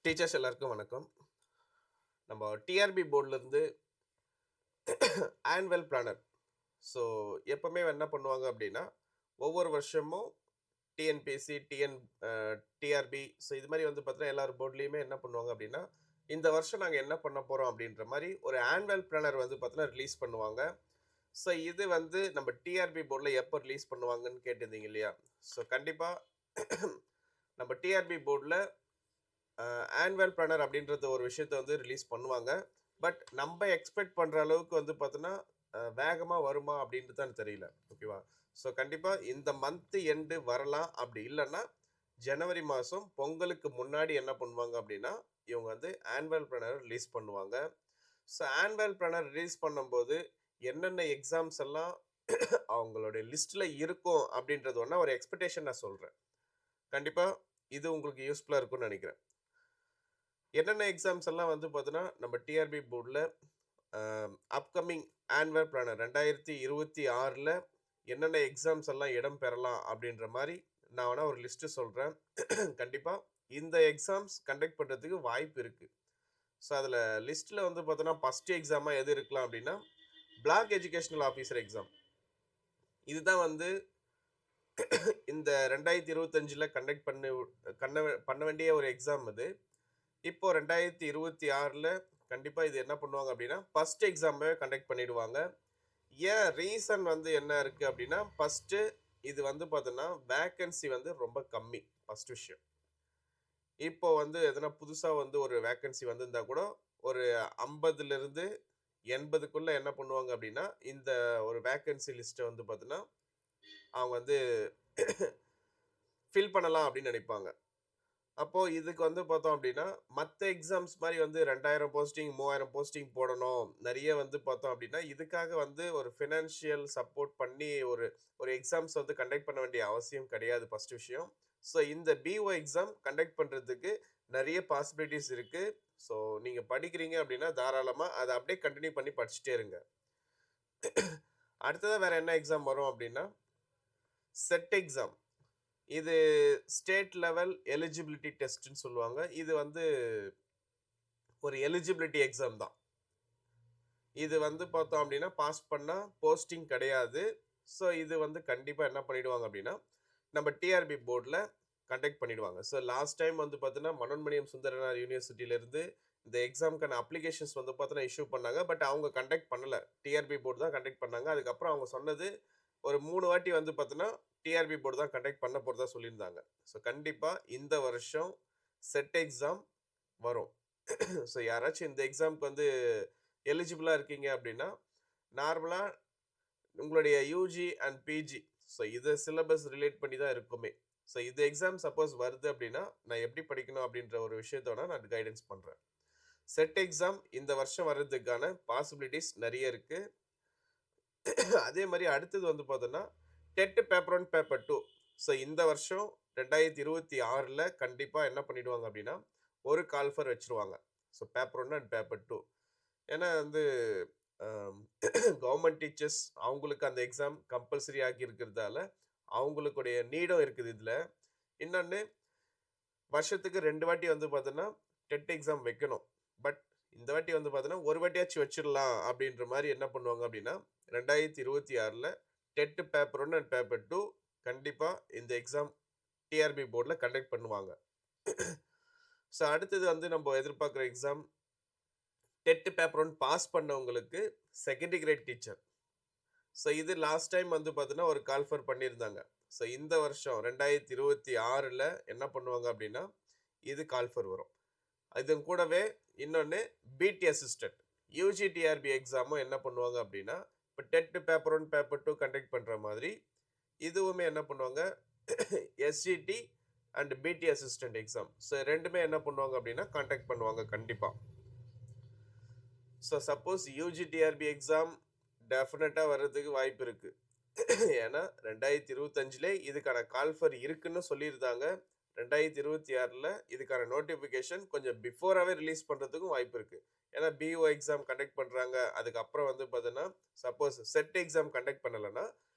Teachers எல்லாருக்கும் வணக்கம். நம்ம டிஆர்பி போர்ட்லேருந்து ஆனுவல் பிளானர். ஸோ எப்பவுமே என்ன பண்ணுவாங்க அப்படின்னா, ஒவ்வொரு வருஷமும் டிஎன்பிஎஸ்சி, டிஆர்பி ஸோ இது மாதிரி வந்து பார்த்தீங்கன்னா, எல்லார் போர்ட்லேயுமே என்ன பண்ணுவாங்க அப்படின்னா, இந்த வருஷம் நாங்கள் என்ன பண்ண போகிறோம் அப்படின்ற மாதிரி ஒரு ஆனுவல் பிளானர் வந்து பார்த்தீங்கன்னா ரிலீஸ் பண்ணுவாங்க. ஸோ இது வந்து நம்ம டிஆர்பி போர்டில் எப்போ ரிலீஸ் பண்ணுவாங்கன்னு கேட்டிருந்தீங்க இல்லையா? ஸோ கண்டிப்பாக நம்ம டிஆர்பி போர்டில் ஆனுவல் பிளானர் அப்படின்றது ஒரு விஷயத்த வந்து ரிலீஸ் பண்ணுவாங்க. பட் நம்ம எக்ஸ்பெக்ட் பண்ற அளவுக்கு வந்து பார்த்தோன்னா, வேகமா வருமா அப்படின்ட்டு தான் தெரியல. ஓகேவா? ஸோ கண்டிப்பா இந்த மந்த் எண்டு வரலாம். அப்படி இல்லன்னா, ஜனவரி மாசம் பொங்கலுக்கு முன்னாடி என்ன பண்ணுவாங்க அப்படின்னா, இவங்க வந்து ஆனுவல் பிளானர் ரிலீஸ் பண்ணுவாங்க. ஸோ ஆனுவல் பிளானர் ரிலீஸ் பண்ணும்போது, என்னென்ன எக்ஸாம்ஸ் எல்லாம் அவங்களுடைய லிஸ்ட்ல இருக்கும் அப்படின்றது வேணா ஒரு எக்ஸ்பெக்டேஷன் நான் சொல்றேன். கண்டிப்பா இது உங்களுக்கு யூஸ்ஃபுல்லா இருக்கும்னு நெனைக்கிறேன். என்னென்ன எக்ஸாம்ஸ் எல்லாம் வந்து பார்த்தீங்கன்னா, நம்ம டிஆர்பி போர்ட்ல அ அப்கமிங் ஆனுவல் பிளானர் 2026ல என்னென்ன எக்ஸாம்ஸ் எல்லாம் இடம் பெறலாம் அப்படின்ற மாரி நான் வேணா ஒரு லிஸ்ட் சொல்றேன். கண்டிப்பா இந்த எக்ஸாம்ஸ் கண்டக்ட் பண்றதுக்கு வாய்ப்பு இருக்கு. ஸோ அதில லிஸ்ட்ல வந்து பார்த்தோன்னா, ஃபர்ஸ்ட் எக்ஸாமா எது இருக்கலாம் அப்படின்னா, பிளாக் எஜுகேஷனல் ஆஃபீசர் எக்ஸாம். இதுதான் வந்து இந்த 2025ல கண்டக்ட் பண்ண பண்ண வேண்டிய ஒரு எக்ஸாம் இது. இப்போ 2026ல கண்டிப்பா இது என்ன பண்ணுவாங்க அப்படின்னா, ஃபர்ஸ்ட் எக்ஸாமே கண்டக்ட் பண்ணிடுவாங்க. ஏன் ரீசன் வந்து என்ன இருக்கு அப்படின்னா, ஃபர்ஸ்ட்டு இது வந்து பார்த்தோன்னா, வேக்கன்சி வந்து ரொம்ப கம்மி. ஃபர்ஸ்ட் விஷயம். இப்போ வந்து எதனா புதுசா வந்து ஒரு வேக்கன்சி வந்திருந்தா கூட, ஒரு 50லிருந்து 80க்குள்ள என்ன பண்ணுவாங்க அப்படின்னா, இந்த ஒரு வேக்கன்சி லிஸ்ட்ட வந்து பார்த்தீங்கன்னா, அவங்க வந்து ஃபில் பண்ணலாம் அப்படின்னு நினைப்பாங்க. அப்போ இதுக்கு வந்து பார்த்தோம் அப்டின்னா, மத்த எக்ஸாம்ஸ் மாரி வந்து 2000 போஸ்டிங், 3000 போஸ்டிங் போடணும். நெறைய வந்து பார்த்தோம் அப்டின்னா, இதுக்காக வந்து ஒரு ஃபினான்ஷியல் சப்போர்ட் பண்ணி ஒரு ஒரு எக்ஸாம்ஸ் வந்து கண்டக்ட் பண்ண வேண்டிய அவசியம் கிடையாது ஃபர்ஸ்ட் விஷயம். ஸோ இந்த பிஓ எக்ஸாம் கண்டக்ட் பண்றதுக்கு நெறைய பாசிபிலிட்டீஸ் இருக்கு. ஸோ நீங்க படிக்கிறீங்க அப்டின்னா, தாராளமா அத அப்டியே கன்டின்யூ பண்ணி படிச்சுட்டே இருங்க. அடுத்ததா வேற என்ன எக்ஸாம் வரும் அப்டின்னா, செட் எக்ஸாம். இது ஸ்டேட் லெவல் எலிஜிபிலிட்டி டெஸ்ட்ன்னு சொல்லுவாங்க. இது வந்து ஒரு எலிஜிபிலிட்டி எக்ஸாம் தான். இது வந்து பார்த்தோம் அப்டின்னா, பாஸ் பண்ணா போஸ்டிங் கிடையாது. ஸோ இது வந்து கண்டிப்பா என்ன பண்ணிடுவாங்க அப்டின்னா, நம்ம டிஆர்பி போர்ட்ல கண்டக்ட் பண்ணிடுவாங்க. ஸோ லாஸ்ட் டைம் வந்து பார்த்தீங்கன்னா, மனோன்மணியம் சுந்தரனார் யூனிவர்சிட்டியிலிருந்து இந்த எக்ஸாம்க்கான அப்ளிகேஷன்ஸ் வந்து பார்த்தீங்கன்னா, இஷ்யூ பண்ணாங்க. பட் அவங்க கண்டக்ட் பண்ணல. டிஆர்பி போர்ட் தான் கண்டக்ட் பண்ணாங்க. அதுக்கப்புறம் அவங்க சொன்னது ஒரு 3 வாட்டி வந்து பார்த்தீங்கன்னா, டிஆர்பி போர்ட் தான் கண்டக்ட் பண்ண போறதா சொல்லியிருந்தாங்க. ஸோ கண்டிப்பா இந்த வருஷம் செட் எக்ஸாம் வரும். ஸோ யாராச்சும் இந்த எக்ஸாம்க்கு வந்து எலிஜிபிளா இருக்கீங்க அப்படின்னா, நார்மலா உங்களுடைய யூஜி அண்ட் பிஜி ஸோ இது சிலபஸ் ரிலேட் பண்ணி தான் இருக்குமே. ஸோ இது எக்ஸாம் சப்போஸ் வருது அப்படின்னா, நான் எப்படி படிக்கணும் அப்படின்ற ஒரு விஷயத்த வேணா நான் கைடன்ஸ் பண்றேன். செட் எக்ஸாம் இந்த வருஷம் வர்றதுக்கான பாசிபிலிட்டீஸ் நெறைய இருக்கு. அதே மாரி அடுத்தது வந்து பார்த்தோம்னா, டெட் பேப்பர் 1, பேப்பர் 2 ஸோ இந்த வருஷம் 2026ல கண்டிப்பா என்ன பண்ணிடுவாங்க அப்படின்னா, ஒரு கால்ஃபர் வச்சுருவாங்க. ஸோ பேப்பர் 1 அண்ட் பேப்பர் 2 ஏன்னா வந்து அம் கவர்ன்மென்ட் டீச்சர்ஸ் அவங்களுக்கு அந்த எக்ஸாம் கம்பல்சரி ஆக்கி இருக்கிறதால, அவங்களுக்குடைய நீடும் இருக்குது இதுல. இன்னொன்னு வருஷத்துக்கு 2 வாட்டி வந்து பார்த்தோன்னா, டெட் எக்ஸாம் வைக்கணும். பட் இந்த வாட்டி வந்து பார்த்தோன்னா, ஒரு வாட்டியாச்சும் வச்சிடலாம் அப்படின்ற மாரி என்ன பண்ணுவாங்க அப்படின்னா, 2026ல டெட் பேப்பர் 1 அண்ட் பேப்பர் 2 கண்டிப்பா இந்த எக்ஸாம் டிஆர்பி போர்ட்ல கண்டக்ட் பண்ணுவாங்க. ஸோ அடுத்தது வந்து நம்ம எதிர்பார்க்குற எக்ஸாம் டெட் பேப்பர் 1 பாஸ் பண்ணவங்களுக்கு செகண்டரி கிரேட் டீச்சர். ஸோ இது லாஸ்ட் டைம் வந்து பார்த்தீங்கன்னா, ஒரு கால்ஃபர் பண்ணியிருந்தாங்க. ஸோ இந்த வருஷம் 2026ல என்ன பண்ணுவாங்க அப்படின்னா, இது கால்ஃபர் வரும். இதன் கூடவே இன்னொன்னு பிடி அசிஸ்டன்ட். யுஜி டிஆர்பி எக்ஸாமும் என்ன பண்ணுவாங்க அப்படின்னா, இப்ப டெட் பேப்பர் 1, பேப்பர் 2 கண்டக்ட் பண்ற மாதிரி, இதுவுமே என்ன பண்ணுவாங்க, எஸ்ஜிடி அண்ட் பிடி அசிஸ்டன்ட் எக்ஸாம். ஸோ 2மே என்ன பண்ணுவாங்க அப்படின்னா, கான்டாக்ட் பண்ணுவாங்க கண்டிப்பா. So suppose UG TRP exam டெஃபினட்டா வர்றதுக்கு வாய்ப்பு இருக்கு. ஏன்னா 2025லே இதுக்கான கால்ஃபர் இருக்குன்னு சொல்லியிருந்தாங்க. 2026ல இதுக்கான நோட்டிஃபிகேஷன் கொஞ்சம் பிஃபோராவே ரிலீஸ் பண்றதுக்கும் வாய்ப்பு இருக்கு. ஏன்னா பிஓ எக்ஸாம் கண்டக்ட் பண்றாங்க. அதுக்கப்புறம் வந்து பார்த்தீங்கன்னா, சப்போஸ் செட் எக்ஸாம் கண்டக்ட் பண்ணலன்னா,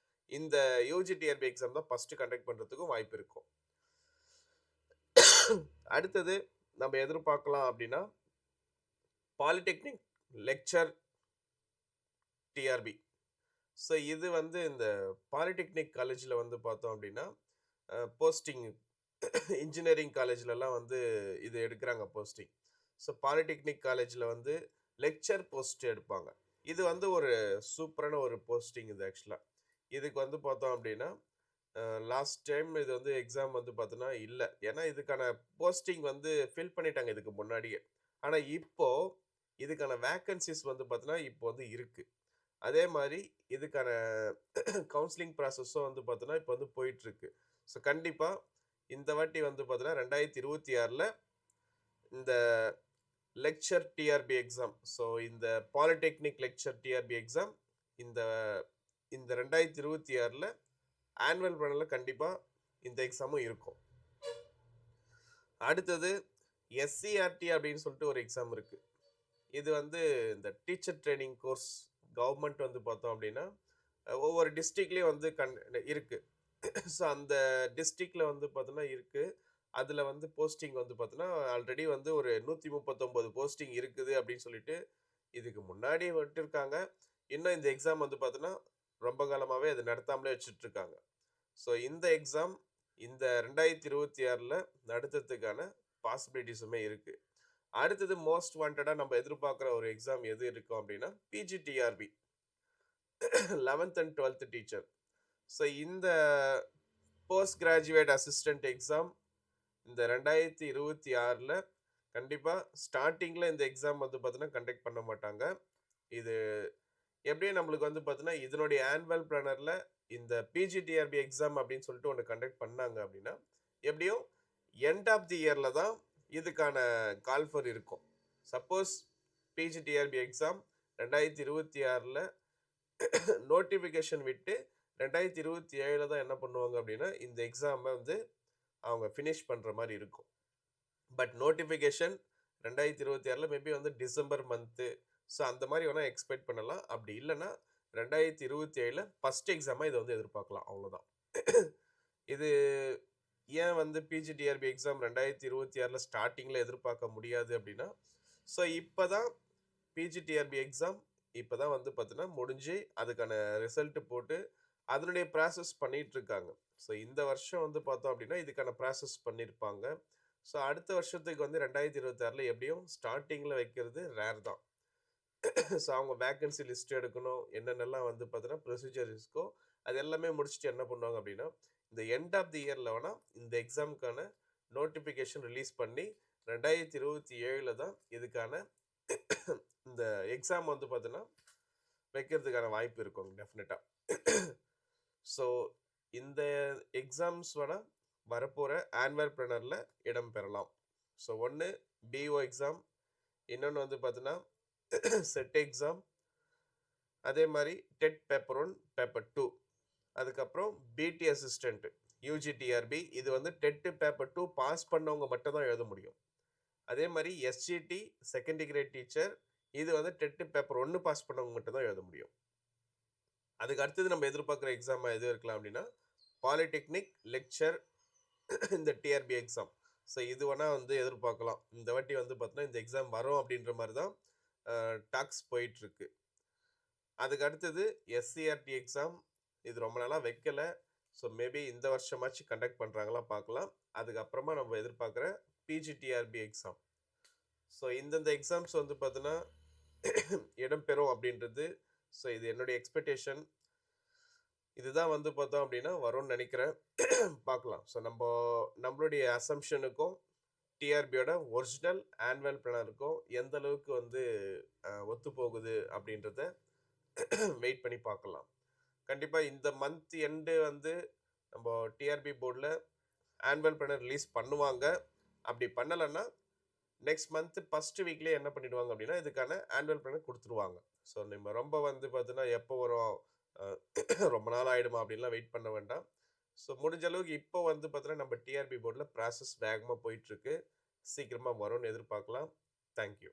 இந்த யுஜி டிஆர்பி எக்ஸாம் தான் ஃபர்ஸ்ட் கண்டக்ட் பண்றதுக்கும் வாய்ப்பு இருக்கும். அடுத்தது நம்ம எதிர்பார்க்கலாம் அப்படின்னா, பாலிடெக்னிக் லெக்சர் டிஆர்பி. ஸோ இது வந்து இந்த பாலிடெக்னிக் காலேஜ்ல வந்து பார்த்தோம் அப்படின்னா, போஸ்டிங் இன்ஜினியரிங் காலேஜ்லலாம் வந்து இது எடுக்குறாங்க போஸ்டிங். ஸோ பாலிடெக்னிக் காலேஜ்ல வந்து லெக்சர் போஸ்ட் எடுப்பாங்க. இது வந்து ஒரு சூப்பரான ஒரு போஸ்டிங் இது ஆக்சுவலா. இதுக்கு வந்து பார்த்தோம் அப்படின்னா, லாஸ்ட் டைம் இது வந்து எக்ஸாம் வந்து பார்த்தோன்னா இல்ல. ஏன்னா இதுக்கான போஸ்டிங் வந்து ஃபில் பண்ணிட்டாங்க இதுக்கு முன்னாடியே. ஆனா இப்போ இதுக்கான வேக்கன்ஸீஸ் வந்து பார்த்தோன்னா, இப்போ வந்து இருக்கு. அதே மாரி இதுக்கான கவுன்சிலிங் ப்ராசஸும் வந்து பார்த்தோன்னா, இப்போ வந்து போயிட்டுருக்கு. ஸோ கண்டிப்பா இந்த வாட்டி வந்து பார்த்தோன்னா, 2026ல இந்த லெக்சர் டிஆர்பி எக்ஸாம். ஸோ இந்த பாலிடெக்னிக் லெக்சர் டிஆர்பி எக்ஸாம் இந்த இந்த 2026ல ஆனுவல் பிளான்ல கண்டிப்பா இந்த எக்ஸாமும் இருக்கும். அடுத்தது எஸ்சிஆர்டி அப்படின்னு சொல்லிட்டு ஒரு எக்ஸாம் இருக்கு. இது வந்து இந்த டீச்சர் ட்ரெய்னிங் கோர்ஸ் கவர்மெண்ட் வந்து பார்த்தோம் அப்படின்னா, ஒவ்வொரு டிஸ்ட்ரிக்ட்லயும் வந்து இருக்கு. ஸோ அந்த டிஸ்ட்ரிக்ட்ல வந்து பார்த்தோன்னா இருக்கு. அதுல வந்து போஸ்டிங் வந்து பார்த்தோன்னா, ஆல்ரெடி வந்து ஒரு 139 போஸ்டிங் இருக்குது அப்படின்னு சொல்லிட்டு, இதுக்கு முன்னாடி விட்டுருக்காங்க. இன்னும் இந்த எக்ஸாம் வந்து பார்த்தோன்னா, ரொம்ப காலமாவே அது நடத்தாமலே வச்சுட்டுருக்காங்க. ஸோ இந்த எக்ஸாம் இந்த 2026ல நடத்துறதுக்கான பாசிபிலிட்டீஸுமே இருக்கு. அடுத்தது மோஸ்ட் வாண்டடா நம்ம எதிர்பார்க்குற ஒரு எக்ஸாம் எது இருக்கும் அப்படின்னா, பிஜிடிஆர்பி 11த் அண்ட் 12த் டீச்சர். ஸோ இந்த போஸ்ட் கிராஜுவேட் அசிஸ்டன்ட் எக்ஸாம் இந்த 2026ல கண்டிப்பா ஸ்டார்ட்டிங்ல இந்த எக்ஸாம் வந்து பார்த்தீங்கன்னா கண்டக்ட் பண்ண மாட்டாங்க. இது எப்படியும் நம்மளுக்கு வந்து பார்த்தீங்கன்னா, இதனுடைய ஆனுவல் பிளானர்ல இந்த பிஜிடிஆர்பி எக்ஸாம் அப்படின்னு சொல்லிட்டு ஒண்ணு கண்டக்ட் பண்ணாங்க அப்படின்னா, எப்படியும் எண்ட் ஆஃப் தி இயர்ல தான் இதுக்கான கால் ஃபார் இருக்கும். சப்போஸ் பிஜிடிஆர்பி எக்ஸாம் 2026ல நோட்டிஃபிகேஷன் விட்டு 2027ல தான் என்ன பண்ணுவாங்க அப்படின்னா, இந்த எக்ஸாம வந்து அவங்க ஃபினிஷ் பண்ற மாரி இருக்கும். பட் நோட்டிஃபிகேஷன் 2026ல மேபி வந்து டிசம்பர் மந்த்து. ஸோ அந்த மாரி வேணா எக்ஸ்பெக்ட் பண்ணலாம். அப்படி இல்லன்னா 2027ல ஃபர்ஸ்ட் எக்ஸாமா இத வந்து எதிர்பார்க்கலாம். அவ்வளோதான். இது ஏன் வந்து பிஜிடிஆர்பி எக்ஸாம் 2026ல ஸ்டார்ட்டிங்ல எதிர்பார்க்க முடியாது அப்படின்னா, ஸோ இப்பதான் பிஜிடிஆர்பி எக்ஸாம் இப்பதான் வந்து பார்த்தீங்கன்னா முடிஞ்சு, அதுக்கான ரிசல்ட் போட்டு, அதனுடைய ப்ராசஸ் பண்ணிட்டு இருக்காங்க. ஸோ இந்த வருஷம் வந்து பார்த்தோம் அப்படின்னா, இதுக்கான ப்ராசஸ் பண்ணியிருப்பாங்க. ஸோ அடுத்த வருஷத்துக்கு வந்து 2026ல எப்படியும் ஸ்டார்ட்டிங்ல வைக்கிறது ரேர் தான். ஸோ அவங்க வேக்கன்சி லிஸ்ட் எடுக்கணும். என்னென்னலாம் வந்து பார்த்தீங்கன்னா ப்ரொசீஜர் இருக்கோ, அது எல்லாமே முடிச்சுட்டு என்ன பண்ணுவாங்க அப்படின்னா, இந்த எண்ட் ஆஃப் தி இயர்ல வேணா இந்த எக்ஸாம்க்கான நோட்டிஃபிகேஷன் ரிலீஸ் பண்ணி 2027ல தான் இதுக்கான இந்த எக்ஸாம் வந்து பார்த்தீங்கன்னா, வைக்கிறதுக்கான வாய்ப்பு இருக்கும் டெஃபினட்டா. ஸோ இந்த எக்ஸாம்ஸ் வேணா வரப்போற ஆனுவல் பிளானர்ல இடம் பெறலாம். ஸோ ஒண்ணு பிஓ எக்ஸாம், இன்னொன்னு வந்து பார்த்தீங்கன்னா செட் எக்ஸாம், அதே மாரி டெட் பேப்பர் 1, பேப்பர் 2. அதுக்கப்புறம் பிடி அசிஸ்டன்ட் யுஜிடிஆர்பி இது வந்து டெட் பேப்பர் 2 பாஸ் பண்ணவங்க மட்டும் தான் எழுத முடியும். அதே மாரி எஸ்ஜிடி செகண்ட் கிரேட் டீச்சர் இது வந்து டெட் பேப்பர் 1 பாஸ் பண்ணவங்க மட்டும் தான் எழுத முடியும். அதுக்கு அடுத்தது நம்ம எதிர்பார்க்குற எக்ஸாம் எது இருக்கலாம் அப்படின்னா, பாலிடெக்னிக் லெக்சர் இந்த டிஆர்பி எக்ஸாம். ஸோ இது வேணா வந்து எதிர்பார்க்கலாம். இந்த வாட்டி வந்து பார்த்தீங்கன்னா, இந்த எக்ஸாம் வரும் அப்படின்ற மாரி தான் டாக்ஸ் போயிட்டுருக்கு. அதுக்கு அடுத்தது எஸ்சிஆர்டி எக்ஸாம். இது ரொம்ப நாளா வைக்கல. ஸோ மேபி இந்த வருஷமாச்சும் கண்டக்ட் பண்றாங்களா பார்க்கலாம். அதுக்கப்புறமா நம்ம எதிர்பார்க்குற பிஜிடிஆர்பி எக்ஸாம். ஸோ இந்தந்த எக்ஸாம்ஸ் வந்து பார்த்தீங்கன்னா, இடம்பெறும் அப்படின்றது ஸோ இது என்னுடைய எக்ஸ்பெக்டேஷன். இதுதான் வந்து பார்த்தோம் அப்படின்னா வரும்னு நினைக்கிறேன். பார்க்கலாம். ஸோ நம்மளுடைய அசம்ப்ஷனுக்கும், டிஆர்பியோட ஒரிஜினல் ஆனுவல் பிளானருக்கும் எந்த அளவுக்கு வந்து ஒத்துப்போகுது அப்படின்றத வெயிட் பண்ணி பார்க்கலாம். கண்டிப்பா இந்த மந்த் எண்டு வந்து நம்ம டிஆர்பி போர்ட்ல ஆனுவல் பிளானர் ரிலீஸ் பண்ணுவாங்க. அப்படி பண்ணலன்னா, நெக்ஸ்ட் மந்த் ஃபர்ஸ்ட் வீக்லயே என்ன பண்ணிடுவாங்க அப்படின்னா, இதுக்கான ஆனுவல் பிளானர் குடுத்துருவாங்க. ஸோ நம்ம ரொம்ப வந்து பார்த்தீங்கன்னா, எப்போ வரும்? அ ரொம்ப நாள் ஆயிடுமா? அப்படின்லாம் வெயிட் பண்ண வேண்டாம். ஸோ முடிஞ்ச அளவுக்கு இப்போ வந்து பார்த்தீங்கன்னா, நம்ம டிஆர்பி போர்ட்ல ப்ராசஸ் வேகமா போயிட்டுருக்கு. சீக்கிரமா வரும்னு எதிர்பார்க்கலாம். Thank you.